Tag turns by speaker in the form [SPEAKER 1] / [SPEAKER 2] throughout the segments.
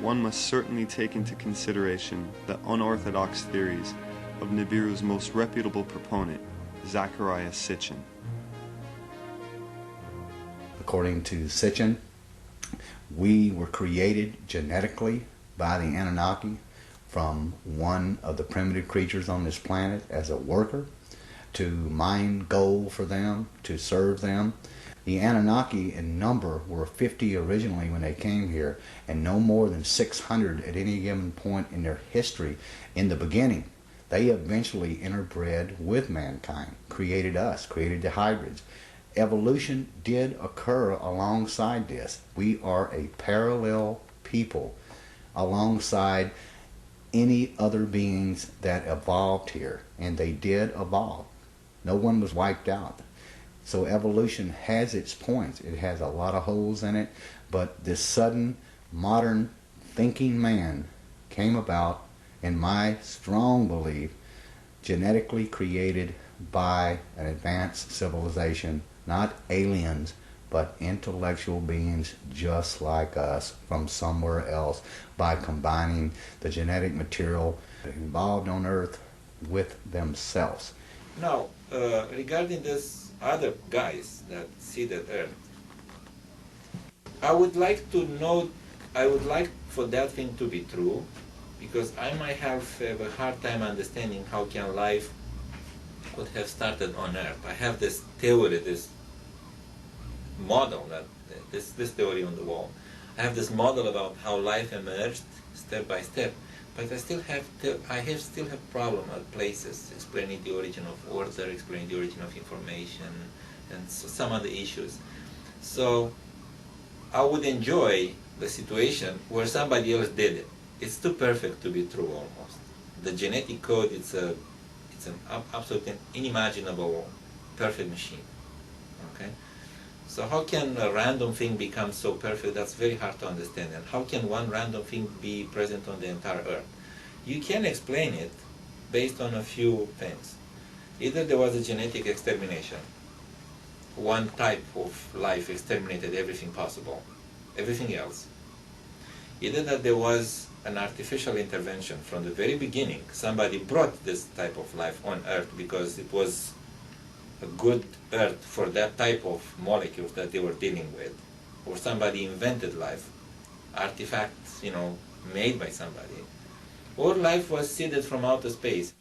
[SPEAKER 1] one must certainly take into consideration the unorthodox theories of Nibiru's most reputable proponent, Zecharia Sitchin.
[SPEAKER 2] According to Sitchin, we were created genetically by the Anunnaki from one of the primitive creatures on this planet as a worker to mine gold for them, to serve them. The Anunnaki in number were 50 originally when they came here, and no more than 600 at any given point in their history. In the beginning, they eventually interbred with mankind, created us, created the hybrids. Evolution did occur alongside this. We are a parallel people alongside any other beings that evolved here, and they did evolve. No one was wiped out. So evolution has its points. It has a lot of holes in it, but this sudden modern thinking man came about, in my strong belief, genetically created by an advanced civilization, not aliens, but intellectual beings just like us from somewhere else, by combining the genetic material involved on Earth with themselves.
[SPEAKER 3] Now, regarding this other guys that see that Earth, I would like to know, I would like for that thing to be true, because I might have a hard time understanding how can life could have started on Earth. I have this theory, this model, that this theory on the wall. I have this model about how life emerged step by step, but I still have problem at places explaining the origin of order, explaining the origin of information, and so some other issues. So I would enjoy the situation where somebody else did it. It's too perfect to be true almost. The genetic code, it's an absolutely unimaginable perfect machine. Okay. So how can a random thing become so perfect? That's very hard to understand. And how can one random thing be present on the entire Earth? You can explain it based on a few things. Either there was a genetic extermination. One type of life exterminated everything possible, everything else. Either that there was an artificial intervention from the very beginning. Somebody brought this type of life on Earth because it was a good Earth for that type of molecules that they were dealing with. Or somebody invented life, artifacts, made by somebody. Or life was seeded from outer space.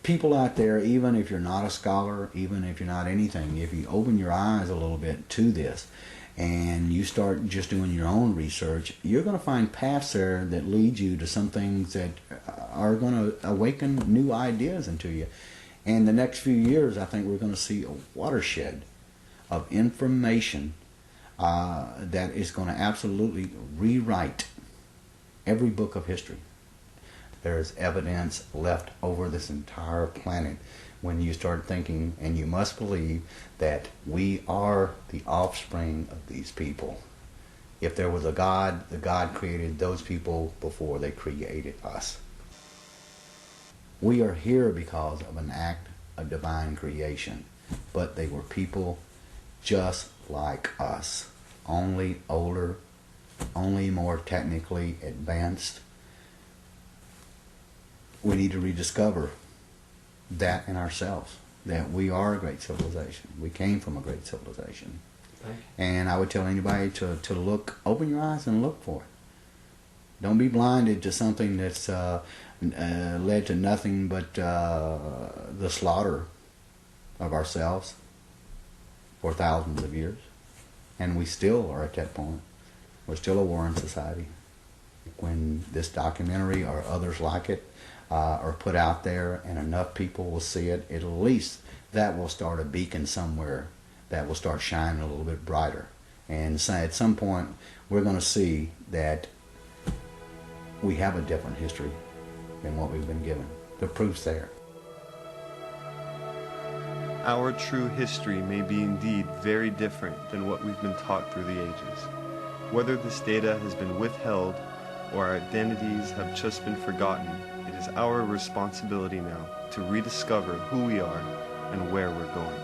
[SPEAKER 2] People out there, even if you're not a scholar, even if you're not anything, if you open your eyes a little bit to this and you start just doing your own research, you're going to find paths there that lead you to some things that are going to awaken new ideas into you. And the next few years, I think we're going to see a watershed of information that is going to absolutely rewrite every book of history. There's evidence left over this entire planet when you start thinking, and you must believe, that we are the offspring of these people. If there was a God, the God created those people before they created us. We are here because of an act of divine creation, but they were people just like us, only older, only more technically advanced. We need to rediscover that in ourselves, that we are a great civilization. We came from a great civilization. Okay. And I would tell anybody to look, open your eyes and look for it. Don't be blinded to something that's led to nothing but the slaughter of ourselves for thousands of years. And we still are at that point. We're still a warring society. When this documentary or others like it are put out there and enough people will see it, at least that will start a beacon somewhere that will start shining a little bit brighter. And so at some point we're going to see that we have a different history than what we've been given. The proof's there.
[SPEAKER 1] Our true history may be indeed very different than what we've been taught through the ages. Whether this data has been withheld or our identities have just been forgotten, it is our responsibility now to rediscover who we are and where we're going.